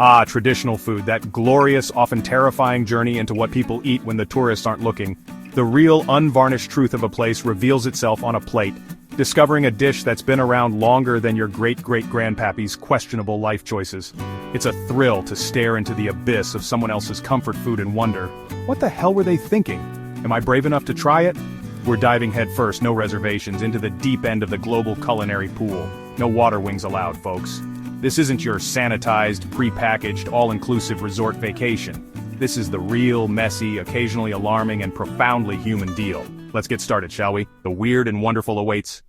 Ah, traditional food, that glorious, often terrifying journey into what people eat when the tourists aren't looking. The real, unvarnished truth of a place reveals itself on a plate, discovering a dish that's been around longer than your great-great-grandpappy's questionable life choices. It's a thrill to stare into the abyss of someone else's comfort food and wonder, what the hell were they thinking? Am I brave enough to try it? We're diving headfirst, no reservations, into the deep end of the global culinary pool. No water wings allowed, folks. This isn't your sanitized, pre-packaged, all-inclusive resort vacation. This is the real, messy, occasionally alarming, and profoundly human deal. Let's get started, shall we? The weird and wonderful awaits.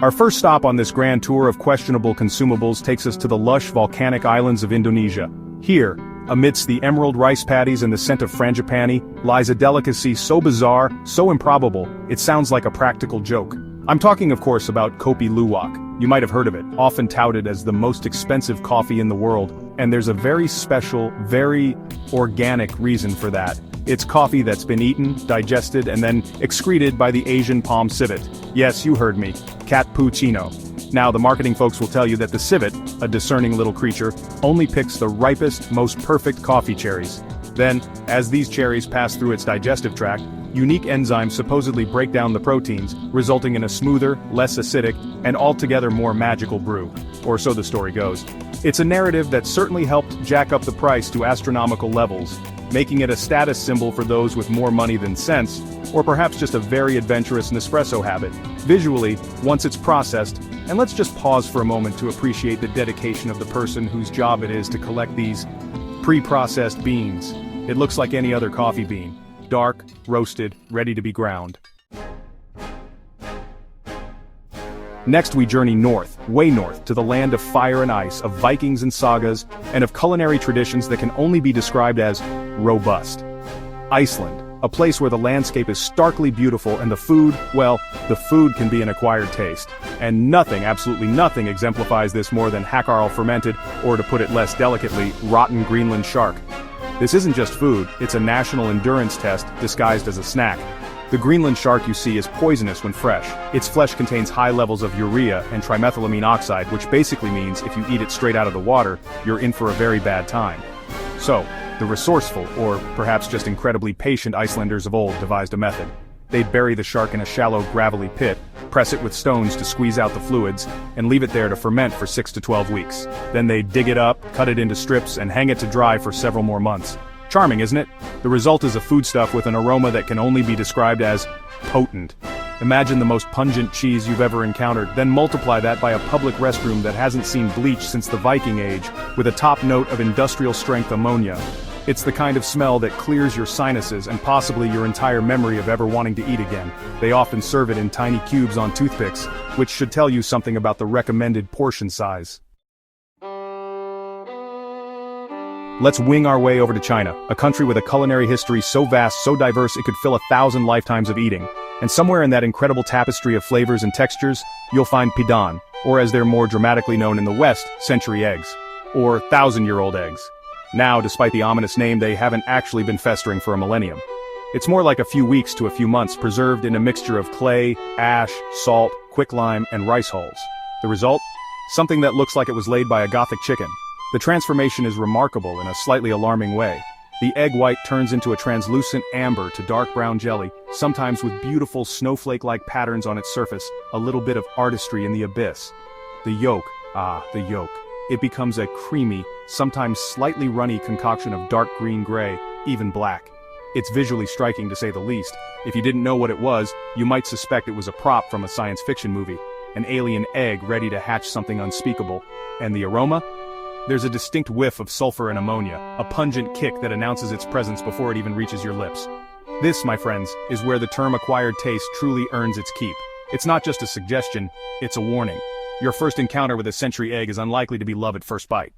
Our first stop on this grand tour of questionable consumables takes us to the lush volcanic islands of Indonesia. Here, amidst the emerald rice paddies and the scent of frangipani, lies a delicacy so bizarre, so improbable, it sounds like a practical joke. I'm talking, of course, about kopi luwak. You might have heard of it, often touted as the most expensive coffee in the world, and there's a very special, very organic reason for that. It's coffee that's been eaten, digested, and then excreted by the Asian palm civet. Yes, you heard me, cappuccino. Now, the marketing folks will tell you that the civet, a discerning little creature, only picks the ripest, most perfect coffee cherries. Then, as these cherries pass through its digestive tract, unique enzymes supposedly break down the proteins, resulting in a smoother, less acidic, and altogether more magical brew. Or so the story goes. It's a narrative that certainly helped jack up the price to astronomical levels, making it a status symbol for those with more money than sense, or perhaps just a very adventurous Nespresso habit. Visually, once it's processed, and let's just pause for a moment to appreciate the dedication of the person whose job it is to collect these pre-processed beans. It looks like any other coffee bean. Dark, roasted, ready to be ground. Next we journey north, way north, to the land of fire and ice, of Vikings and sagas, and of culinary traditions that can only be described as robust. Iceland, a place where the landscape is starkly beautiful and the food, well, the food can be an acquired taste. And nothing, absolutely nothing exemplifies this more than Hakkarl fermented, or to put it less delicately, rotten Greenland shark. This isn't just food, it's a national endurance test disguised as a snack. The Greenland shark you see is poisonous when fresh. Its flesh contains high levels of urea and trimethylamine oxide, which basically means if you eat it straight out of the water, you're in for a very bad time. So, the resourceful, or perhaps just incredibly patient Icelanders of old devised a method. They'd bury the shark in a shallow, gravelly pit, press it with stones to squeeze out the fluids, and leave it there to ferment for 6 to 12 weeks. Then they'd dig it up, cut it into strips, and hang it to dry for several more months. Charming, isn't it? The result is a foodstuff with an aroma that can only be described as potent. Imagine the most pungent cheese you've ever encountered, then multiply that by a public restroom that hasn't seen bleach since the Viking Age, with a top note of industrial-strength ammonia. It's the kind of smell that clears your sinuses and possibly your entire memory of ever wanting to eat again. They often serve it in tiny cubes on toothpicks, which should tell you something about the recommended portion size. Let's wing our way over to China, a country with a culinary history so vast, so diverse it could fill 1,000 lifetimes of eating. And somewhere in that incredible tapestry of flavors and textures, you'll find pidan, or as they're more dramatically known in the West, century eggs. Or 1,000-year-old eggs. Now, despite the ominous name, they haven't actually been festering for a millennium. It's more like a few weeks to a few months, preserved in a mixture of clay, ash, salt, quicklime, and rice hulls. The result? Something that looks like it was laid by a Gothic chicken. The transformation is remarkable in a slightly alarming way. The egg white turns into a translucent amber to dark brown jelly, sometimes with beautiful snowflake-like patterns on its surface, a little bit of artistry in the abyss. The yolk, the yolk. It becomes a creamy, sometimes slightly runny concoction of dark green-gray, even black. It's visually striking to say the least. If you didn't know what it was, you might suspect it was a prop from a science fiction movie. An alien egg ready to hatch something unspeakable. And the aroma? There's a distinct whiff of sulfur and ammonia, a pungent kick that announces its presence before it even reaches your lips. This, my friends, is where the term acquired taste truly earns its keep. It's not just a suggestion, it's a warning. Your first encounter with a century egg is unlikely to be love at first bite.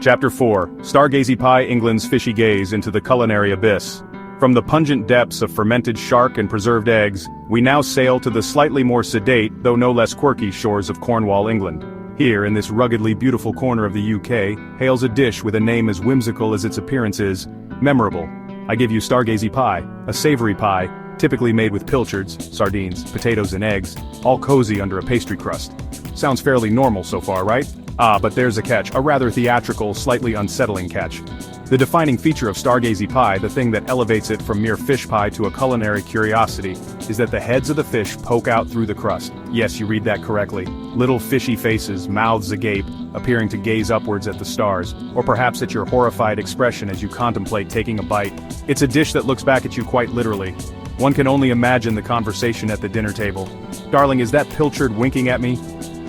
Chapter 4. Stargazy Pie, England's fishy gaze into the culinary abyss. From the pungent depths of fermented shark and preserved eggs, we now sail to the slightly more sedate, though no less quirky shores of Cornwall, England. Here, in this ruggedly beautiful corner of the UK, hails a dish with a name as whimsical as its appearance is memorable. I give you Stargazy Pie, a savory pie, typically made with pilchards, sardines, potatoes and eggs, all cozy under a pastry crust. Sounds fairly normal so far, right? But there's a catch, a rather theatrical, slightly unsettling catch. The defining feature of stargazy pie, the thing that elevates it from mere fish pie to a culinary curiosity, is that the heads of the fish poke out through the crust. Yes, you read that correctly. Little fishy faces, mouths agape, appearing to gaze upwards at the stars, or perhaps at your horrified expression as you contemplate taking a bite. It's a dish that looks back at you quite literally. One can only imagine the conversation at the dinner table. Darling, is that pilchard winking at me?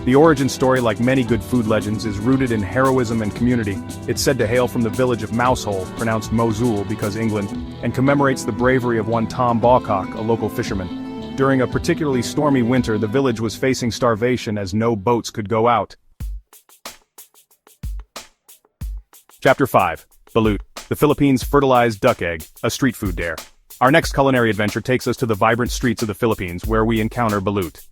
The origin story, like many good food legends, is rooted in heroism and community. It's said to hail from the village of Mousehole, pronounced Mosul because England, and commemorates the bravery of one Tom Bawcock, a local fisherman. During a particularly stormy winter, the village was facing starvation as no boats could go out. Chapter 5. Balut, the Philippines' fertilized duck egg, a street food dare. Our next culinary adventure takes us to the vibrant streets of the Philippines, where we encounter balut.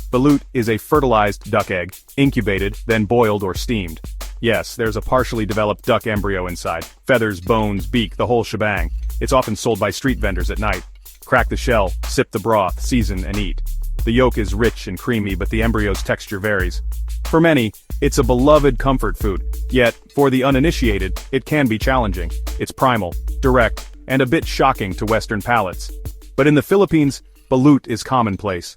Balut is a fertilized duck egg, incubated, then boiled or steamed. Yes, there's a partially developed duck embryo inside. Feathers, bones, beak, the whole shebang. It's often sold by street vendors at night. Crack the shell, sip the broth, season, and eat. The yolk is rich and creamy, but the embryo's texture varies. For many, it's a beloved comfort food. Yet, for the uninitiated, it can be challenging. It's primal, direct, and a bit shocking to Western palates. But in the Philippines, balut is commonplace.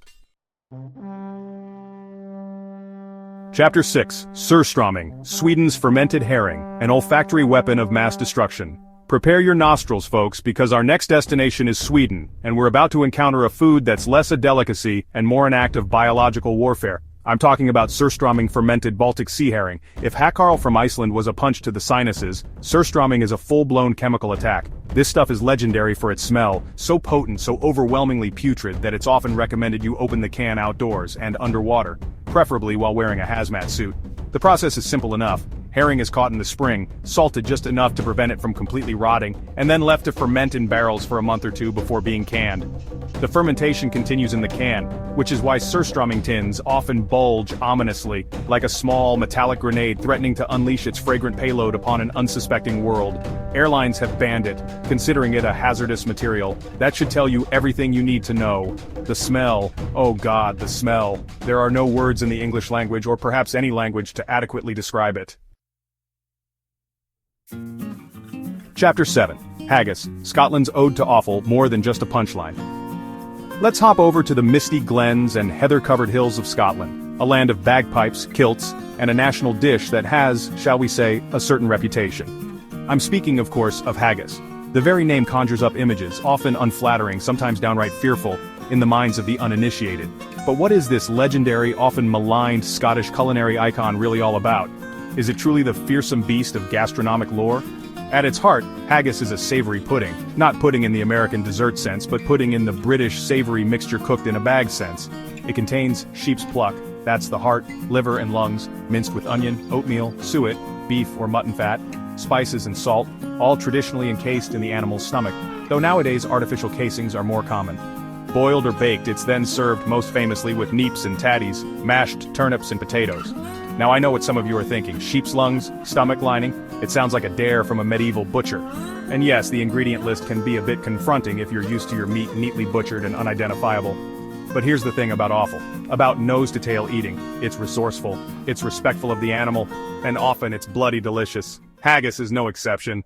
Chapter 6. Surströmming, Sweden's fermented herring, an olfactory weapon of mass destruction. Prepare your nostrils, folks, because our next destination is Sweden, and we're about to encounter a food that's less a delicacy and more an act of biological warfare. I'm talking about surströmming fermented Baltic sea herring. If hackarl from Iceland was a punch to the sinuses, surströmming is a full-blown chemical attack. This stuff is legendary for its smell, so potent, so overwhelmingly putrid that it's often recommended you open the can outdoors and underwater, preferably while wearing a hazmat suit. The process is simple enough. Herring is caught in the spring, salted just enough to prevent it from completely rotting, and then left to ferment in barrels for a month or two before being canned. The fermentation continues in the can, which is why surströmming tins often bulge ominously, like a small metallic grenade threatening to unleash its fragrant payload upon an unsuspecting world. Airlines have banned it, considering it a hazardous material. That should tell you everything you need to know. The smell, oh God, the smell. There are no words in the English language, or perhaps any language, to adequately describe it. Chapter 7. Haggis, Scotland's ode to offal, more than just a punchline. Let's hop over to the misty glens and heather-covered hills of Scotland, a land of bagpipes, kilts, and a national dish that has, shall we say, a certain reputation. I'm speaking, of course, of haggis. The very name conjures up images, often unflattering, sometimes downright fearful, in the minds of the uninitiated. But what is this legendary, often maligned Scottish culinary icon really all about? Is it truly the fearsome beast of gastronomic lore? At its heart, haggis is a savory pudding, not pudding in the American dessert sense, but pudding in the British savory mixture cooked in a bag sense. It contains sheep's pluck, that's the heart, liver and lungs, minced with onion, oatmeal, suet, beef or mutton fat, spices and salt, all traditionally encased in the animal's stomach, though nowadays artificial casings are more common. Boiled or baked, it's then served most famously with neeps and tatties, mashed turnips and potatoes. Now I know what some of you are thinking, sheep's lungs, stomach lining, it sounds like a dare from a medieval butcher. And yes, the ingredient list can be a bit confronting if you're used to your meat neatly butchered and unidentifiable. But here's the thing about offal, about nose-to-tail eating. It's resourceful, it's respectful of the animal, and often it's bloody delicious. Haggis is no exception.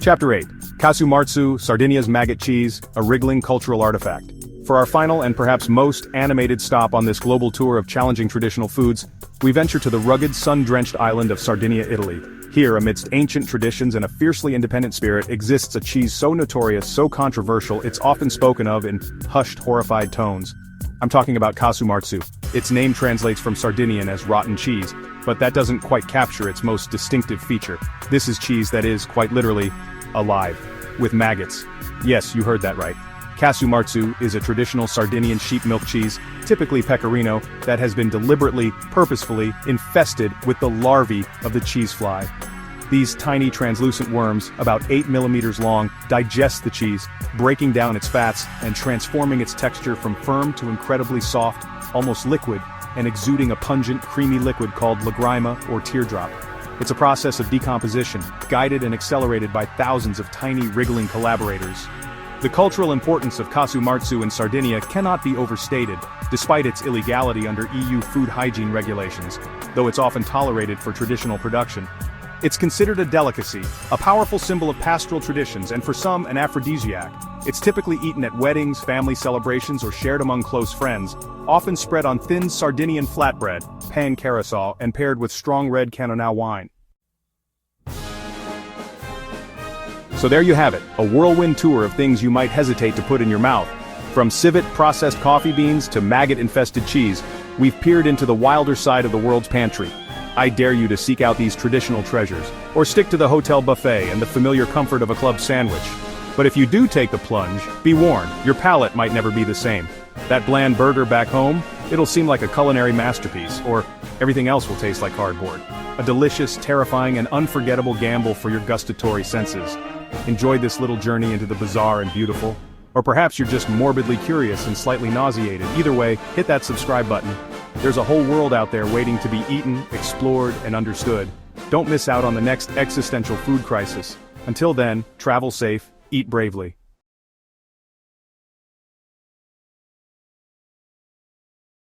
Chapter 8. Kasumartsu, Sardinia's maggot cheese, a wriggling cultural artifact. For our final and perhaps most animated stop on this global tour of challenging traditional foods, we venture to the rugged, sun-drenched island of Sardinia, Italy. Here, amidst ancient traditions and a fiercely independent spirit, exists a cheese so notorious, so controversial, it's often spoken of in hushed, horrified tones. I'm talking about Kasumartsu. Its name translates from Sardinian as rotten cheese, but that doesn't quite capture its most distinctive feature. This is cheese that is, quite literally, alive, with maggots. Yes, you heard that right. Kasumartsu is a traditional Sardinian sheep milk cheese, typically pecorino, that has been deliberately, purposefully, infested with the larvae of the cheese fly. These tiny translucent worms, about 8 millimeters long, digest the cheese, breaking down its fats and transforming its texture from firm to incredibly soft, almost liquid, and exuding a pungent, creamy liquid called lagrima or teardrop. It's a process of decomposition, guided and accelerated by thousands of tiny wriggling collaborators. The cultural importance of casu marzu in Sardinia cannot be overstated, despite its illegality under EU food hygiene regulations, though it's often tolerated for traditional production. It's considered a delicacy, a powerful symbol of pastoral traditions and for some an aphrodisiac. It's typically eaten at weddings, family celebrations or shared among close friends, often spread on thin Sardinian flatbread, pan carousel, and paired with strong red Cannonau wine. So there you have it, a whirlwind tour of things you might hesitate to put in your mouth. From civet processed coffee beans to maggot-infested cheese, we've peered into the wilder side of the world's pantry. I dare you to seek out these traditional treasures, or stick to the hotel buffet and the familiar comfort of a club sandwich. But if you do take the plunge, be warned, your palate might never be the same. That bland burger back home, it'll seem like a culinary masterpiece, or everything else will taste like cardboard. A delicious, terrifying, and unforgettable gamble for your gustatory senses. Enjoy this little journey into the bizarre and beautiful. Or perhaps you're just morbidly curious and slightly nauseated. Either way, hit that subscribe button. There's a whole world out there waiting to be eaten, explored, and understood. Don't miss out on the next existential food crisis. Until then, travel safe, eat bravely.